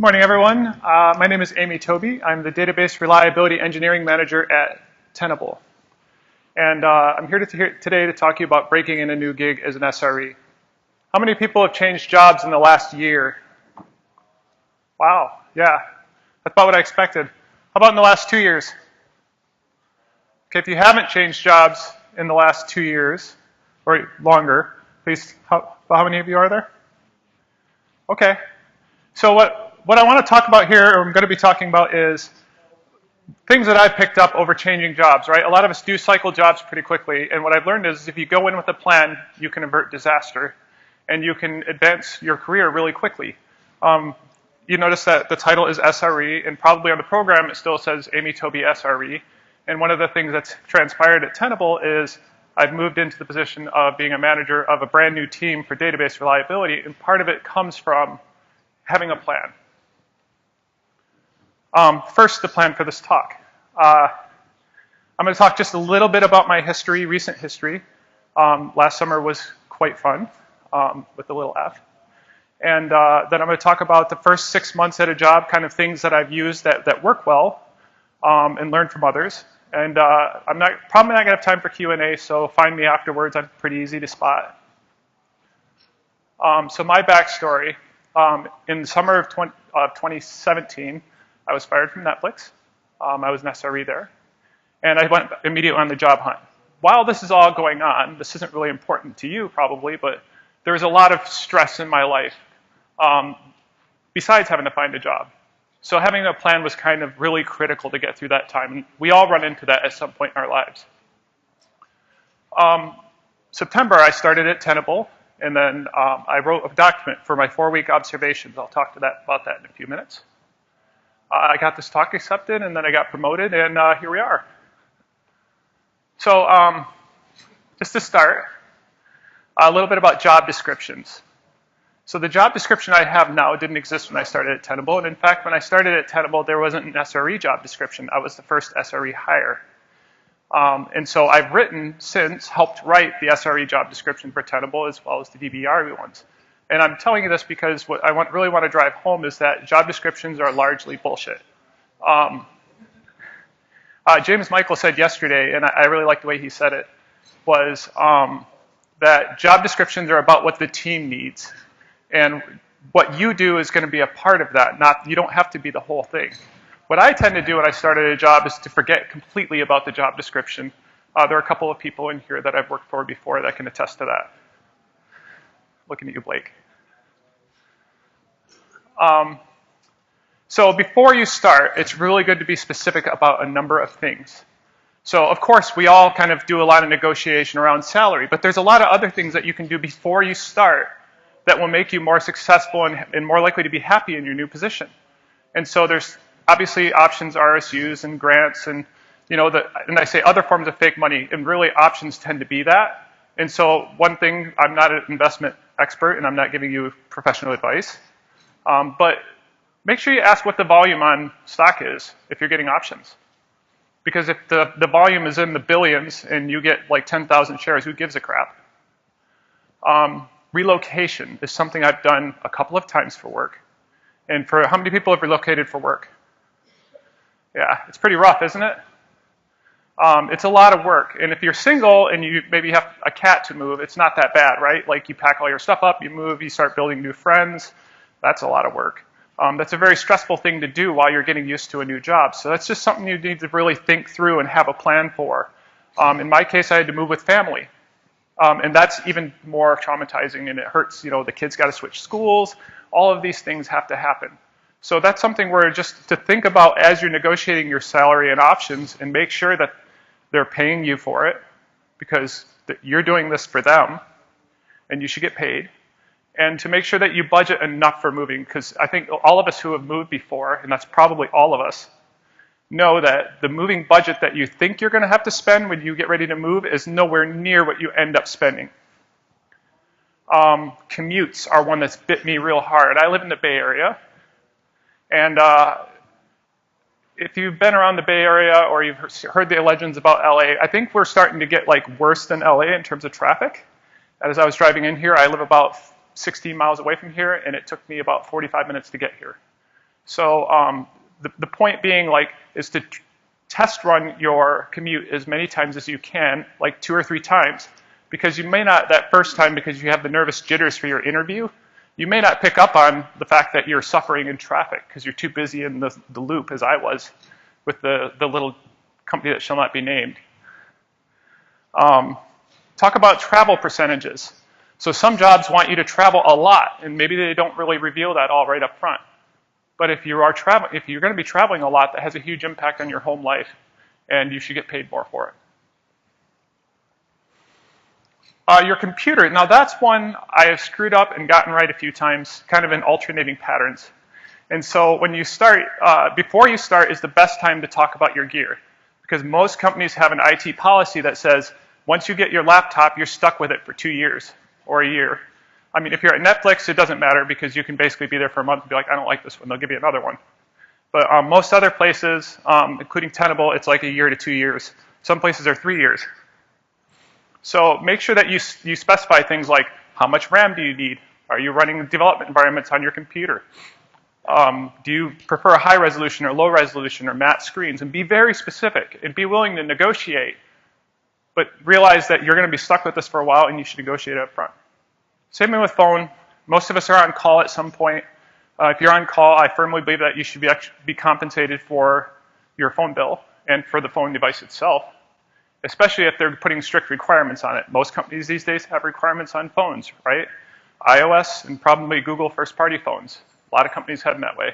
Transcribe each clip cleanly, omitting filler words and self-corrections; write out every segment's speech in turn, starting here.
Morning, everyone. My name is Tobey. I'm the Database Reliability Engineering Manager at Tenable. And I'm here today to talk to you about breaking in a new gig as an SRE. How many people have changed jobs in the last year? Wow, yeah. That's about what I expected. How about in the last 2 years? Okay, if you haven't changed jobs in the last 2 years, or longer, please, how many of you are there? Okay. So what I want to talk about here, or I'm going to be talking about, is things that I've picked up over changing jobs, right? A lot of us do cycle jobs pretty quickly, and what I've learned is if you go in with a plan, you can avert disaster, and you can advance your career really quickly. You notice that the title is SRE, and probably on the program it still says Amy Tobey SRE, and one of the things that's transpired at Tenable is I've moved into the position of being a manager of a brand new team for database reliability, and part of it comes from having a plan. First, the plan for this talk. I'm going to talk just a little bit about my history, recent history. Last summer was quite fun, with a little F. And then I'm going to talk about the first 6 months at a job, kind of things that I've used that work well, and learned from others. And I'm probably not going to have time for Q&A, so find me afterwards. I'm pretty easy to spot. So my backstory, in the summer of 2017, I was fired from Netflix. I was an SRE there. And I went immediately on the job hunt. While this is all going on, this isn't really important to you probably, but there was a lot of stress in my life besides having to find a job. So having a plan was kind of really critical to get through that time. And we all run into that at some point in our lives. September, I started at Tenable, and then I wrote a document for my 4-week observations. I'll talk about that in a few minutes. I got this talk accepted, and then I got promoted, and here we are. So just to start, a little bit about job descriptions. So the job description I have now didn't exist when I started at Tenable, and in fact, when I started at Tenable, there wasn't an SRE job description. I was the first SRE hire. And so I've helped write the SRE job description for Tenable as well as the DBRE ones. And I'm telling you this because what I really want to drive home is that job descriptions are largely bullshit. James Michael said yesterday, and I really like the way he said it, was that job descriptions are about what the team needs. And what you do is going to be a part of that. You don't have to be the whole thing. What I tend to do when I started a job is to forget completely about the job description. There are a couple of people in here that I've worked for before that can attest to that. Looking at you, Blake. So before you start, it's really good to be specific about a number of things. So of course, we all kind of do a lot of negotiation around salary, but there's a lot of other things that you can do before you start that will make you more successful and more likely to be happy in your new position. And so there's obviously options, RSUs, and grants, and and I say other forms of fake money, and really options tend to be that. And so one thing, I'm not an investment expert, and I'm not giving you professional advice, but make sure you ask what the volume on stock is if you're getting options. Because if the volume is in the billions and you get like 10,000 shares, who gives a crap? Relocation is something I've done a couple of times for work. And for how many people have relocated for work? Yeah, it's pretty rough, isn't it? It's a lot of work. And if you're single and you maybe have a cat to move, it's not that bad, right? Like you pack all your stuff up, you move, you start building new friends. That's a lot of work. That's a very stressful thing to do while you're getting used to a new job. So that's just something you need to really think through and have a plan for. In my case, I had to move with family. And that's even more traumatizing, and it hurts. The kids got to switch schools. All of these things have to happen. So that's something where just to think about as you're negotiating your salary and options, and make sure that they're paying you for it, because you're doing this for them, and you should get paid. And to make sure that you budget enough for moving, because I think all of us who have moved before, and that's probably all of us, know that the moving budget that you think you're going to have to spend when you get ready to move is nowhere near what you end up spending. Commutes are one that's bit me real hard. I live in the Bay Area, and if you've been around the Bay Area or you've heard the legends about LA, I think we're starting to get like worse than LA in terms of traffic. As I was driving in here, I live about 16 miles away from here, and it took me about 45 minutes to get here. So the point being, like, is to test run your commute as many times as you can, like 2 or 3 times, because you may not, that first time, because you have the nervous jitters for your interview, you may not pick up on the fact that you're suffering in traffic because you're too busy in the loop, as I was, with the little company that shall not be named. Talk about travel percentages. So some jobs want you to travel a lot, and maybe they don't really reveal that all right up front. But if you're going to be traveling a lot, that has a huge impact on your home life, and you should get paid more for it. Your computer, now that's one I have screwed up and gotten right a few times, kind of in alternating patterns. And so when you start, before you start is the best time to talk about your gear, because most companies have an IT policy that says, once you get your laptop, you're stuck with it for 2 years or a year. I mean, if you're at Netflix, it doesn't matter because you can basically be there for a month and be like, I don't like this one, they'll give you another one. But most other places, including Tenable, it's like 1 year to 2 years. Some places are 3 years. So make sure that you specify things like, how much RAM do you need? Are you running development environments on your computer? Do you prefer a high resolution or low resolution or matte screens? And be very specific and be willing to negotiate, but realize that you're going to be stuck with this for a while and you should negotiate up front. Same thing with phone. Most of us are on call at some point. If you're on call, I firmly believe that you should be compensated for your phone bill and for the phone device itself, especially if they're putting strict requirements on it. Most companies these days have requirements on phones, right? iOS and probably Google first-party phones. A lot of companies head in that way.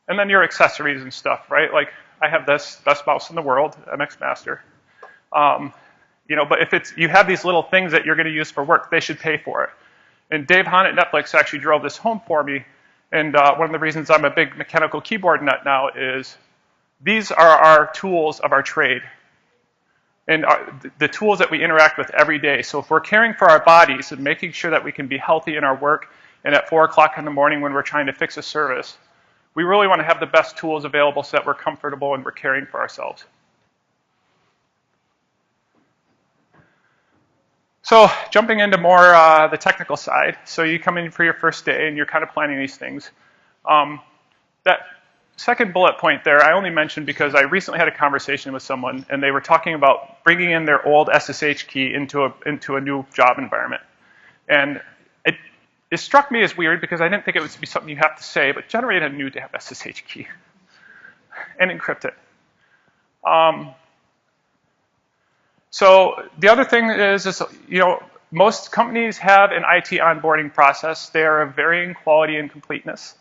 And then your accessories and stuff, right? Like, I have this, best mouse in the world, MX Master. You know, but if you have these little things that you're going to use for work, they should pay for it. And Dave Hahn at Netflix actually drove this home for me. And one of the reasons I'm a big mechanical keyboard nut now is these are our tools of our trade. And the tools that we interact with every day. So if we're caring for our bodies and making sure that we can be healthy in our work, and at 4 o'clock in the morning when we're trying to fix a service, we really want to have the best tools available so that we're comfortable and we're caring for ourselves. So jumping into more the technical side. So you come in for your first day and you're kind of planning these things. That second bullet point there, I only mentioned because I recently had a conversation with someone and they were talking about bringing in their old SSH key into a new job environment. And it struck me as weird because I didn't think it would be something you have to say, but generate a new SSH key and encrypt it. So the other thing is, you know, most companies have an IT onboarding process. They are of varying quality and completeness.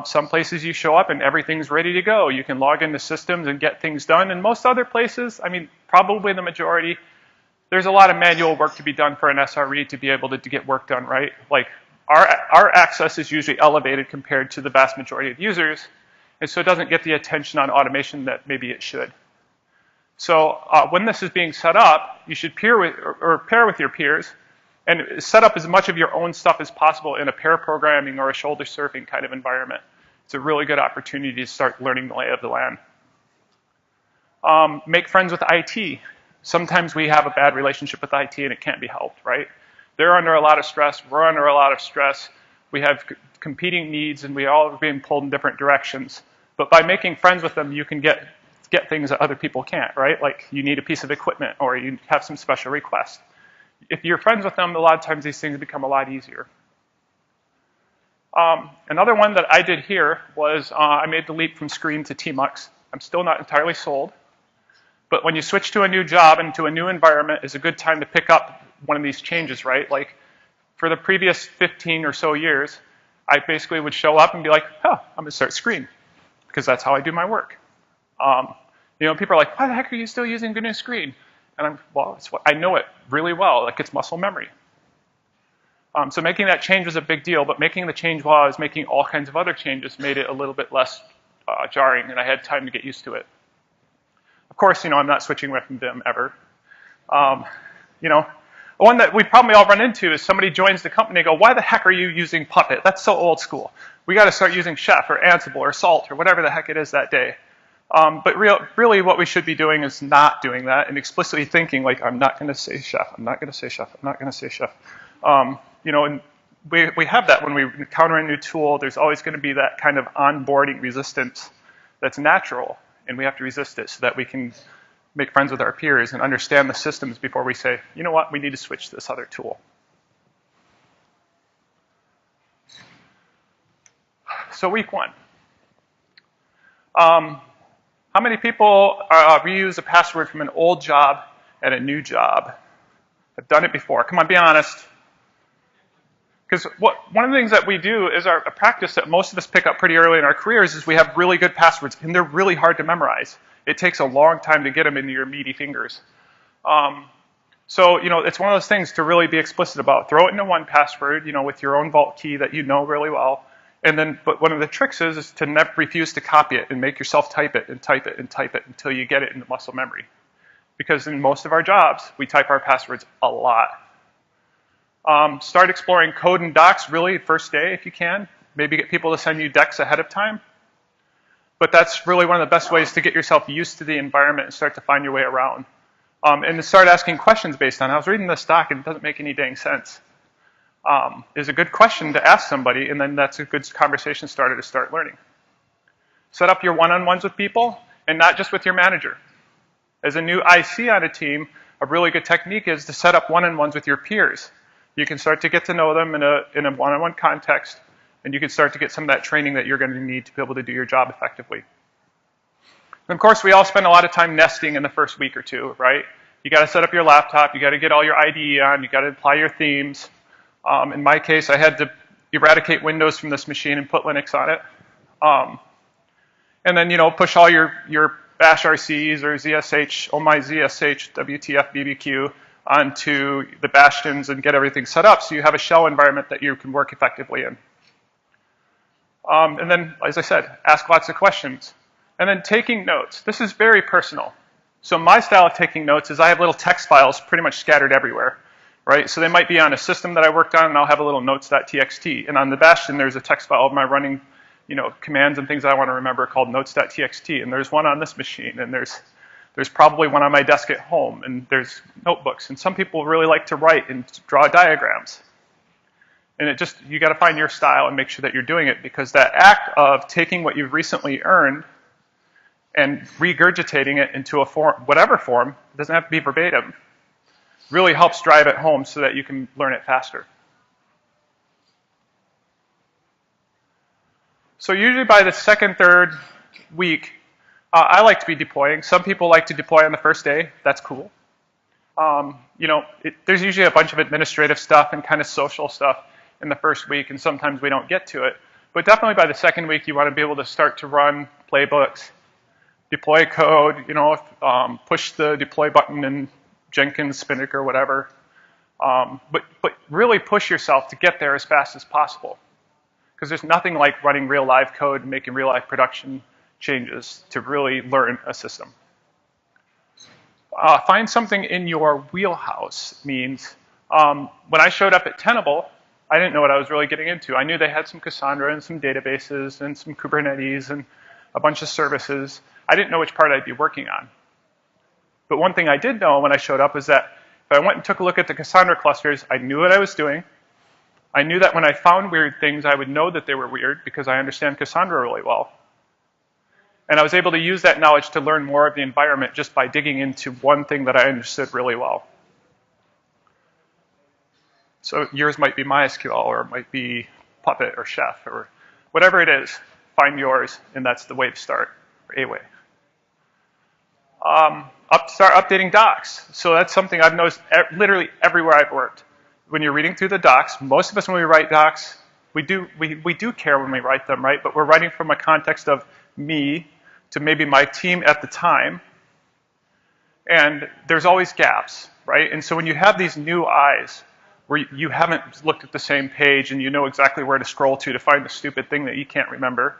Some places you show up and everything's ready to go. You can log into systems and get things done. And most other places, I mean, probably the majority, there's a lot of manual work to be done for an SRE to be able to get work done, right? Like, our access is usually elevated compared to the vast majority of users, and so it doesn't get the attention on automation that maybe it should. So when this is being set up, you should pair with your peers and set up as much of your own stuff as possible in a pair programming or a shoulder surfing kind of environment. It's a really good opportunity to start learning the lay of the land. Make friends with IT. Sometimes we have a bad relationship with IT and it can't be helped, right? They're under a lot of stress. We're under a lot of stress. We have competing needs and we all are being pulled in different directions. But by making friends with them, you can get things that other people can't, right? Like you need a piece of equipment or you have some special request. If you're friends with them, a lot of times these things become a lot easier. Another one that I did here was I made the leap from Screen to Tmux. I'm still not entirely sold. But when you switch to a new job and to a new environment, it's a good time to pick up one of these changes, right? Like for the previous 15 or so years, I basically would show up and be like, oh, I'm going to start Screen because that's how I do my work. You know, people are like, why the heck are you still using GNU Screen? And well, I know it really well. Like it's muscle memory. So making that change was a big deal, but making the change while I was making all kinds of other changes made it a little bit less jarring, and I had time to get used to it. Of course, you know, I'm not switching away from Vim ever. You know, one that we probably all run into is somebody joins the company and go, why the heck are you using Puppet? That's so old school. We got to start using Chef or Ansible or Salt or whatever the heck it is that day. But really what we should be doing is not doing that and explicitly thinking like, I'm not going to say Chef, I'm not going to say Chef, I'm not going to say Chef. You know, and we have that when we encounter a new tool. There's always going to be that kind of onboarding resistance that's natural, and we have to resist it so that we can make friends with our peers and understand the systems before we say, you know what, we need to switch to this other tool. So week one. How many people reuse a password from an old job at a new job? I've done it before. Come on, be honest. Because one of the things that we do is a practice that most of us pick up pretty early in our careers is we have really good passwords, and they're really hard to memorize. It takes a long time to get them into your meaty fingers. So, it's one of those things to really be explicit about. Throw it into one password, with your own vault key that you know really well. And then, but one of the tricks is to never refuse to copy it and make yourself type it and type it and type it until you get it into muscle memory. Because in most of our jobs, we type our passwords a lot. Start exploring code and docs really first day if you can. Maybe get people to send you decks ahead of time. But that's really one of the best ways to get yourself used to the environment and start to find your way around. And to start asking questions based on, I was reading this doc and it doesn't make any dang sense. Is a good question to ask somebody, and then that's a good conversation starter to start learning. Set up your one-on-ones with people, and not just with your manager. As a new IC on a team, a really good technique is to set up one-on-ones with your peers. You can start to get to know them in a one-on-one context, and you can start to get some of that training that you're going to need to be able to do your job effectively. And of course, we all spend a lot of time nesting in the first week or two, right? You got to set up your laptop, you got to get all your IDE on, you got to apply your themes. In my case, I had to eradicate Windows from this machine and put Linux on it. And then, push all your bash RCs or ZSH, oh my ZSH, WTF, BBQ onto the bastions and get everything set up so you have a shell environment that you can work effectively in. And then, as I said, ask lots of questions. And then taking notes. This is very personal. So my style of taking notes is I have little text files pretty much scattered everywhere. Right? So they might be on a system that I worked on, and I'll have a little notes.txt. And on the bastion, there's a text file of my running, commands and things I want to remember called notes.txt. And there's one on this machine, and there's probably one on my desk at home, and there's notebooks. And some people really like to write and draw diagrams. And you got to find your style and make sure that you're doing it, because that act of taking what you've recently earned and regurgitating it into a form, whatever form, it doesn't have to be verbatim, really helps drive it home so that you can learn it faster. So usually by the second, third week, I like to be deploying. Some people like to deploy on the first day. That's cool. There's usually a bunch of administrative stuff and kind of social stuff in the first week, and sometimes we don't get to it. But definitely by the second week, you want to be able to start to run playbooks, deploy code, push the deploy button in Jenkins, Spinnaker, whatever. But really push yourself to get there as fast as possible. Because there's nothing like running real live code and making real life production changes to really learn a system. Find something in your wheelhouse means, when I showed up at Tenable, I didn't know what I was really getting into. I knew they had some Cassandra and some databases and some Kubernetes and a bunch of services. I didn't know which part I'd be working on. But one thing I did know when I showed up is that if I went and took a look at the Cassandra clusters, I knew what I was doing. I knew that when I found weird things, I would know that they were weird because I understand Cassandra really well. And I was able to use that knowledge to learn more of the environment just by digging into one thing that I understood really well. So yours might be MySQL, or it might be Puppet or Chef, or whatever it is. Find yours, and that's the way to start, or a way. Start updating docs. So that's something I've noticed literally everywhere I've worked. When you're reading through the docs, most of us when we write docs, we do care when we write them, right? But we're writing from a context of me to maybe my team at the time. And there's always gaps, right? And so when you have these new eyes, where you haven't looked at the same page and you know exactly where to scroll to find the stupid thing that you can't remember,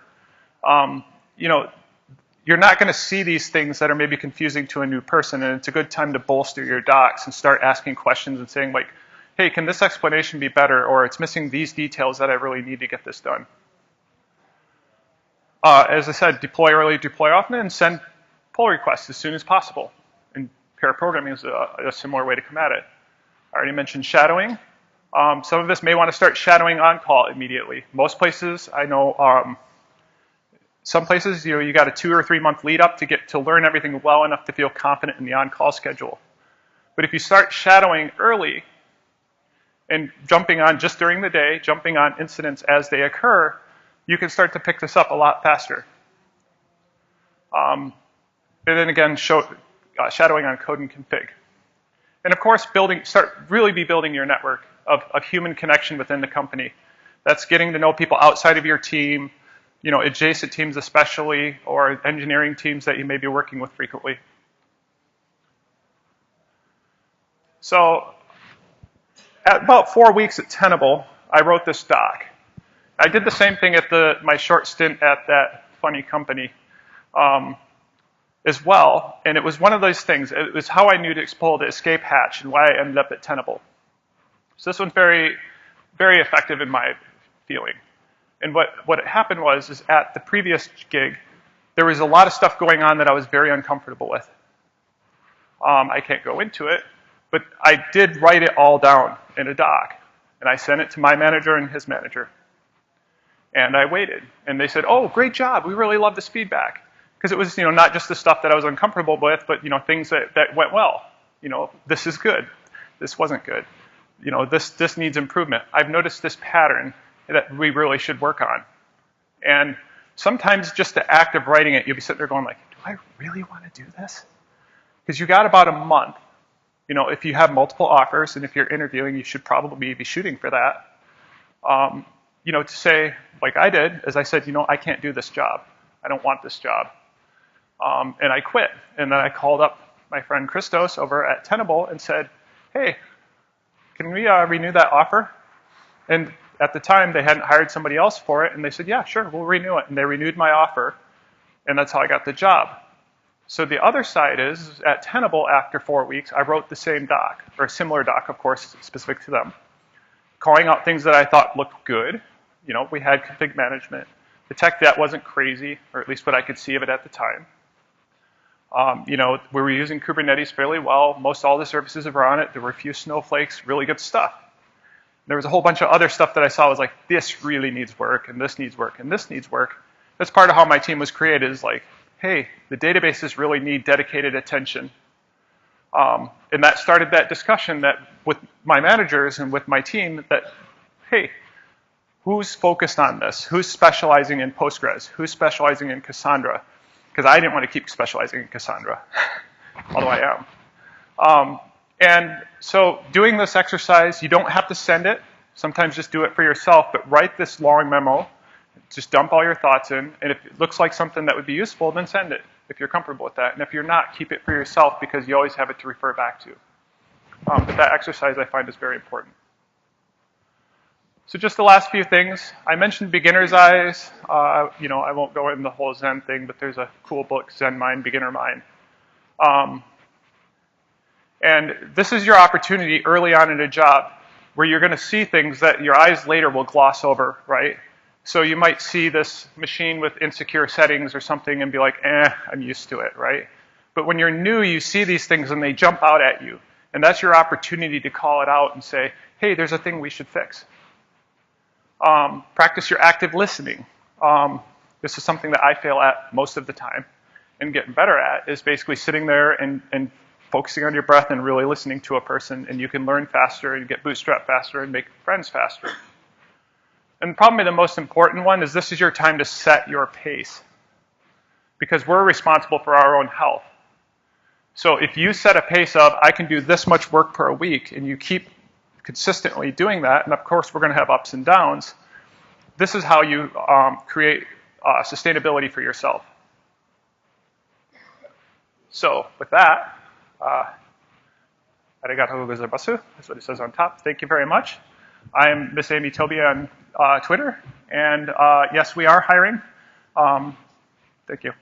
you're not going to see these things that are maybe confusing to a new person, and it's a good time to bolster your docs and start asking questions and saying, like, hey, can this explanation be better, or it's missing these details that I really need to get this done. As I said, deploy early, deploy often, and send pull requests as soon as possible. And pair programming is a similar way to come at it. I already mentioned shadowing. Some of us may want to start shadowing on call immediately. Most places, I know, some places, you got a 2 or 3 month lead up to get to learn everything well enough to feel confident in the on-call schedule. But if you start shadowing early and jumping on just during the day, jumping on incidents as they occur, you can start to pick this up a lot faster. And then again, shadowing on code and config. And of course, really be building your network of human connection within the company. That's getting to know people outside of your team, adjacent teams especially, or engineering teams that you may be working with frequently. So at about 4 weeks at Tenable, I wrote this doc. I did the same thing at my short stint at that funny company as well, and it was one of those things. It was how I knew to explore the escape hatch and why I ended up at Tenable. So this one's very, very effective in my feeling. And what happened was at the previous gig, there was a lot of stuff going on that I was very uncomfortable with. I can't go into it, but I did write it all down in a doc, and I sent it to my manager and his manager. And I waited, and they said, "Oh, great job! We really love this feedback." Because it was, not just the stuff that I was uncomfortable with, but, things that went well. This is good. This wasn't good. This needs improvement. I've noticed this pattern that we really should work on. And sometimes just the act of writing it, you'll be sitting there going like, do I really want to do this? Because you got about a month. If you have multiple offers and if you're interviewing, you should probably be shooting for that. To say, like I did, as I said, I can't do this job. I don't want this job. And I quit. And then I called up my friend Christos over at Tenable and said, hey, can we renew that offer? And at the time, they hadn't hired somebody else for it. And they said, yeah, sure, we'll renew it. And they renewed my offer. And that's how I got the job. So the other side is, at Tenable, after 4 weeks, I wrote the same doc, or a similar doc, of course, specific to them, calling out things that I thought looked good. We had config management. The tech debt wasn't crazy, or at least what I could see of it at the time. We were using Kubernetes fairly well. Most all the services were on it. There were a few snowflakes, really good stuff. There was a whole bunch of other stuff that I saw was like, this really needs work, and this needs work, and this needs work. That's part of how my team was created, is like, hey, the databases really need dedicated attention. And that started that discussion that with my managers and with my team that, hey, who's focused on this? Who's specializing in Postgres? Who's specializing in Cassandra? Because I didn't want to keep specializing in Cassandra, although I am. And so doing this exercise, you don't have to send it. Sometimes just do it for yourself, but write this long memo. Just dump all your thoughts in, and if it looks like something that would be useful, then send it, if you're comfortable with that. And if you're not, keep it for yourself, because you always have it to refer back to. But that exercise, I find, is very important. So just the last few things. I mentioned beginner's eyes. I won't go into the whole Zen thing, but there's a cool book, Zen Mind, Beginner Mind. And this is your opportunity early on in a job where you're going to see things that your eyes later will gloss over, right? So you might see this machine with insecure settings or something and be like, I'm used to it, right? But when you're new, you see these things and they jump out at you. And that's your opportunity to call it out and say, hey, there's a thing we should fix. Practice your active listening. This is something that I fail at most of the time and getting better at, is basically sitting there and focusing on your breath and really listening to a person, and you can learn faster and get bootstrapped faster and make friends faster. And probably the most important one is this is your time to set your pace, because we're responsible for our own health. So if you set a pace of, I can do this much work per week, and you keep consistently doing that, and of course we're going to have ups and downs, this is how you create sustainability for yourself. So with that, arigatou gozaimasu, that's what it says on top. Thank you very much. I'm Miss Amy Tobey on Twitter, and yes, we are hiring. Thank you.